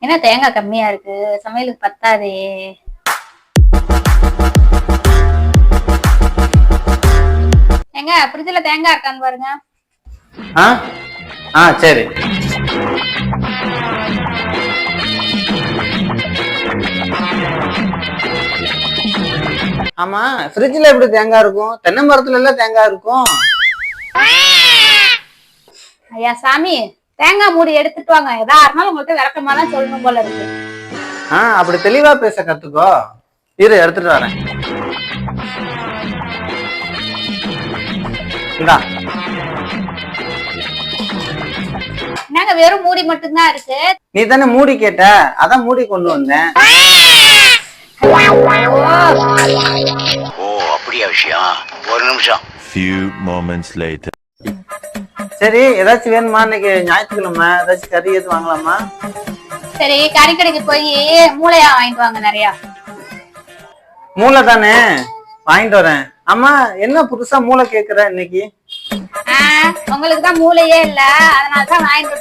என்ன தேங்காய் கம்மியா இருக்கு, சமையலுக்கு பத்தாதே. ஏங்க ஃப்ரிட்ஜ்ல தேங்காய் இருக்கான்னு பாருங்க. சரி. ஆமா, ஃப்ரிட்ஜ்ல எப்படி தேங்காய் இருக்கும்? தென்னை மரத்துல எல்லாம் தேங்காய் இருக்கும். ஐயா சாமி, தேங்காய் மூடி எடுத்துட்டு வாங்க. எதா இருந்தாலும் உங்கள்கிட்ட விளக்கமா தான் சொல்லணும் போல இருக்கு. அப்படி தெளிவா பேச கத்துக்கோ. இரு, எடுத்துட்டு வரேன். இந்தா. என்னங்க வெறும் மூடி மட்டும்தான் இருக்கு? நீ தானே மூடி கேட்ட, அதான் மூடி கொண்டு வந்தேன். ஓ, அப்படியா விஷயம்? ஒரு நிமிஷம். Few moments later. சரி, ஏதாச்சும் வேணுமா? இன்னைக்கு ஞாயிற்றுக்கிழமை, ஏதாச்சும் கறி எதுவும் வாங்கலாமா? சரி, கறிக்கடைக்கு போய் மூளையா வாங்கிட்டு வாங்க நிறையா. மூளை தானே, வாங்கிட்டு வரேன். அம்மா, என்ன புதுசா மூளை கேக்குற இன்னைக்கு? உங்களுக்கு தான் மூளையே இல்ல, அதனாலதான் வாங்கிட்டு